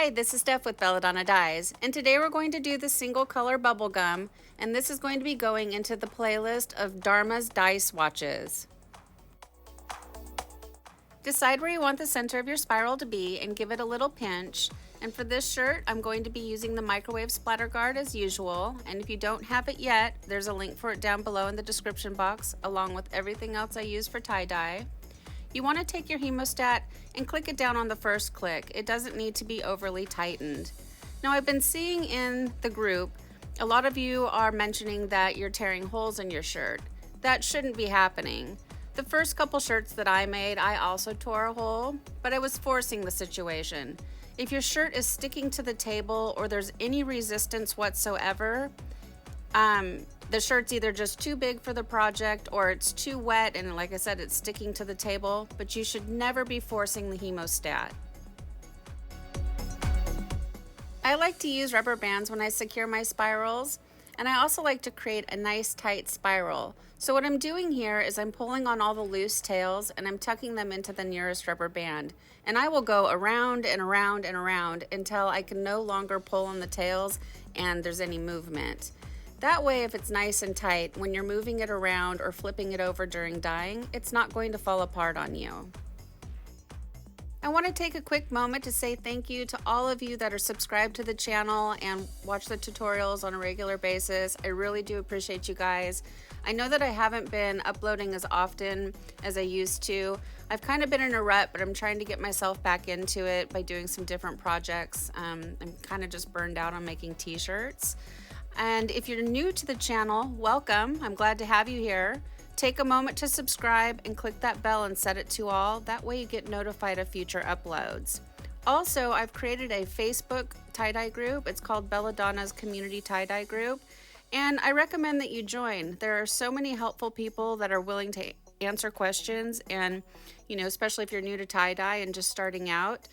Hi, this is Steph with Belladonna Dyes, and today we're going to do the single color bubble gum, and this is going to be going into the playlist of Dharma's dye swatches. Decide where you want the center of your spiral to be and give it a little pinch. And for this shirt, I'm going to be using the microwave splatter guard as usual, and if you don't have it yet, there's a link for it down below in the description box, along with everything else I use for tie-dye. You want to take your hemostat and click it down on the first click. It doesn't need to be overly tightened. Now, I've been seeing in the group, a lot of you are mentioning that you're tearing holes in your shirt. That shouldn't be happening. The first couple shirts that I made, I also tore a hole, but I was forcing the situation. If your shirt is sticking to the table or there's any resistance whatsoever, the shirt's either just too big for the project or it's too wet and, like I said, it's sticking to the table, but you should never be forcing the hemostat. I like to use rubber bands when I secure my spirals, and I also like to create a nice tight spiral. So what I'm doing here is I'm pulling on all the loose tails and I'm tucking them into the nearest rubber band. And I will go around and around and around until I can no longer pull on the tails and there's any movement. That way, if it's nice and tight, when you're moving it around or flipping it over during dyeing, it's not going to fall apart on you. I want to take a quick moment to say thank you to all of you that are subscribed to the channel and watch the tutorials on a regular basis. I really do appreciate you guys. I know that I haven't been uploading as often as I used to. I've kind of been in a rut, but I'm trying to get myself back into it by doing some different projects. I'm kind of just burned out on making t-shirts. And if you're new to the channel, welcome. I'm glad to have you here. Take a moment to subscribe and click that bell and set it to all. That way you get notified of future uploads. Also, I've created a Facebook tie-dye group. It's called Belladonna's Community Tie-Dye Group. And I recommend that you join. There are so many helpful people that are willing to answer questions. And, especially if you're new to tie-dye and just starting out.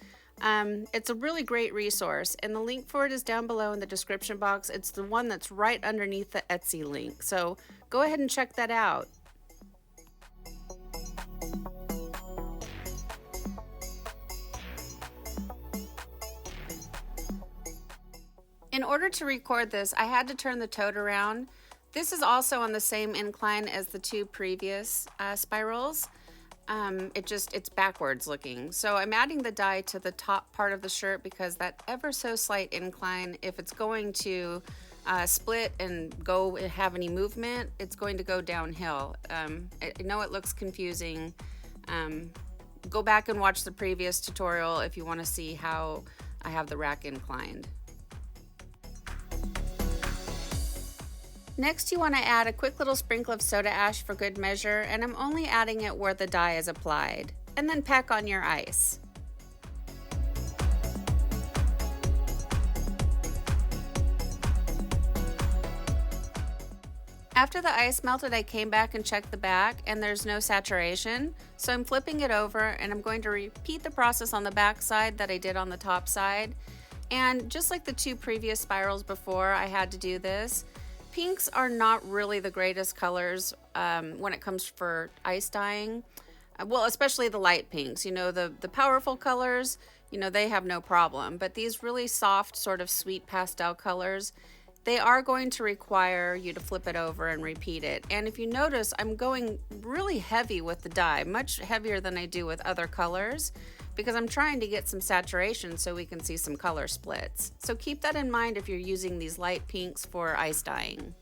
It's a really great resource, and the link for it is down below in the description box. It's the one that's right underneath the Etsy link, so go ahead and check that out. In order to record this, I had to turn the tote around. This is also on the same incline as the two previous spirals. It's backwards looking. So I'm adding the dye to the top part of the shirt because that ever so slight incline, if it's going to split and have any movement, it's going to go downhill. I know it looks confusing. Go back and watch the previous tutorial if you want to see how I have the rack inclined. Next, you want to add a quick little sprinkle of soda ash for good measure, and I'm only adding it where the dye is applied. And then pack on your ice. After the ice melted, I came back and checked the back, and there's no saturation. So I'm flipping it over, and I'm going to repeat the process on the back side that I did on the top side. And just like the two previous spirals before, I had to do this. Pinks are not really the greatest colors when it comes for ice dyeing. Well, especially the light pinks. The powerful colors, they have no problem. But these really soft, sort of sweet pastel colors, they are going to require you to flip it over and repeat it. And if you notice, I'm going really heavy with the dye, much heavier than I do with other colors, because I'm trying to get some saturation so we can see some color splits. So keep that in mind if you're using these light pinks for ice dyeing.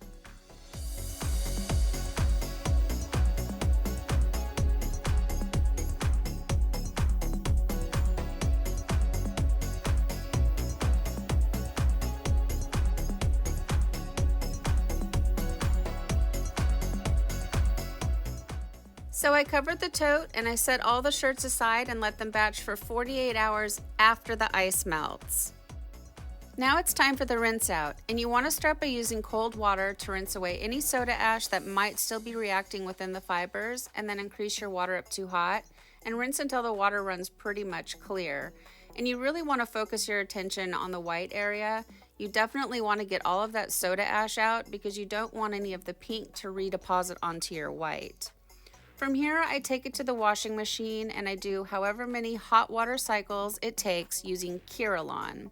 So I covered the tote and I set all the shirts aside and let them batch for 48 hours after the ice melts. Now it's time for the rinse out, and you want to start by using cold water to rinse away any soda ash that might still be reacting within the fibers, and then increase your water up to hot and rinse until the water runs pretty much clear. And you really want to focus your attention on the white area. You definitely want to get all of that soda ash out because you don't want any of the pink to redeposit onto your white. From here, I take it to the washing machine and I do however many hot water cycles it takes using Kirillon.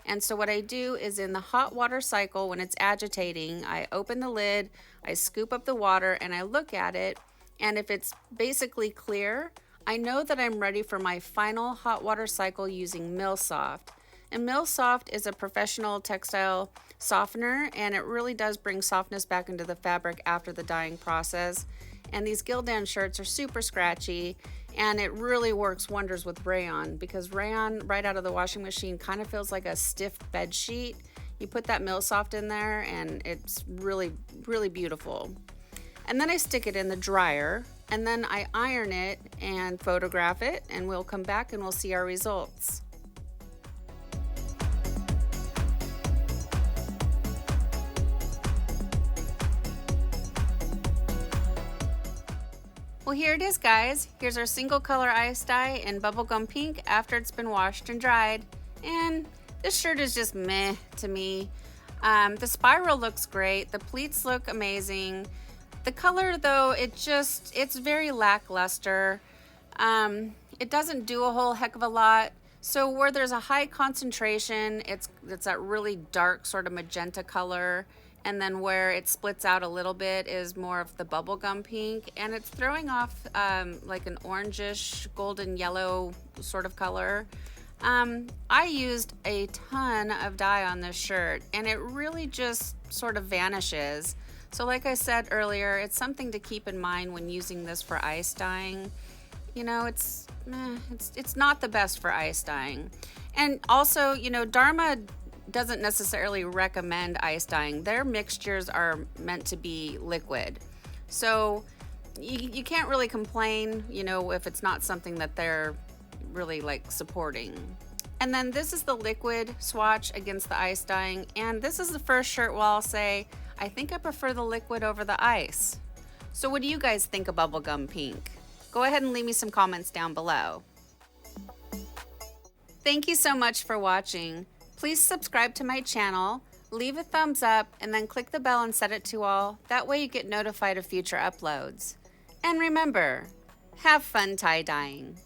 And so what I do is in the hot water cycle, when it's agitating, I open the lid, I scoop up the water, and I look at it. And if it's basically clear, I know that I'm ready for my final hot water cycle using Millsoft. And Millsoft is a professional textile softener, and it really does bring softness back into the fabric after the dyeing process. And these Gildan shirts are super scratchy, and it really works wonders with rayon, because rayon right out of the washing machine kind of feels like a stiff bed sheet. You put that Millsoft in there and it's really, really beautiful. And then I stick it in the dryer, and then I iron it and photograph it, and we'll come back and we'll see our results. Well, here it is, guys. Here's our single color ice dye in bubblegum pink after it's been washed and dried. And this shirt is just meh to me. The spiral looks great. The pleats look amazing. The color, though, it's very lackluster. It doesn't do a whole heck of a lot. So where there's a high concentration, it's that really dark sort of magenta color. And then where it splits out a little bit is more of the bubblegum pink, and it's throwing off like an orangish golden yellow sort of color. I used a ton of dye on this shirt, and it really just sort of vanishes. So like I said earlier, it's something to keep in mind when using this for ice dyeing. You know, it's not the best for ice dyeing. And also, you know, Dharma doesn't necessarily recommend ice dyeing. Their mixtures are meant to be liquid. So you can't really complain, you know, if it's not something that they're really like supporting. And then this is the liquid swatch against the ice dyeing. And this is the first shirt where I'll say, I think I prefer the liquid over the ice. So what do you guys think of bubblegum pink? Go ahead and leave me some comments down below. Thank you so much for watching. Please subscribe to my channel, leave a thumbs up, and then click the bell and set it to all. That way you get notified of future uploads. And remember, have fun tie-dyeing.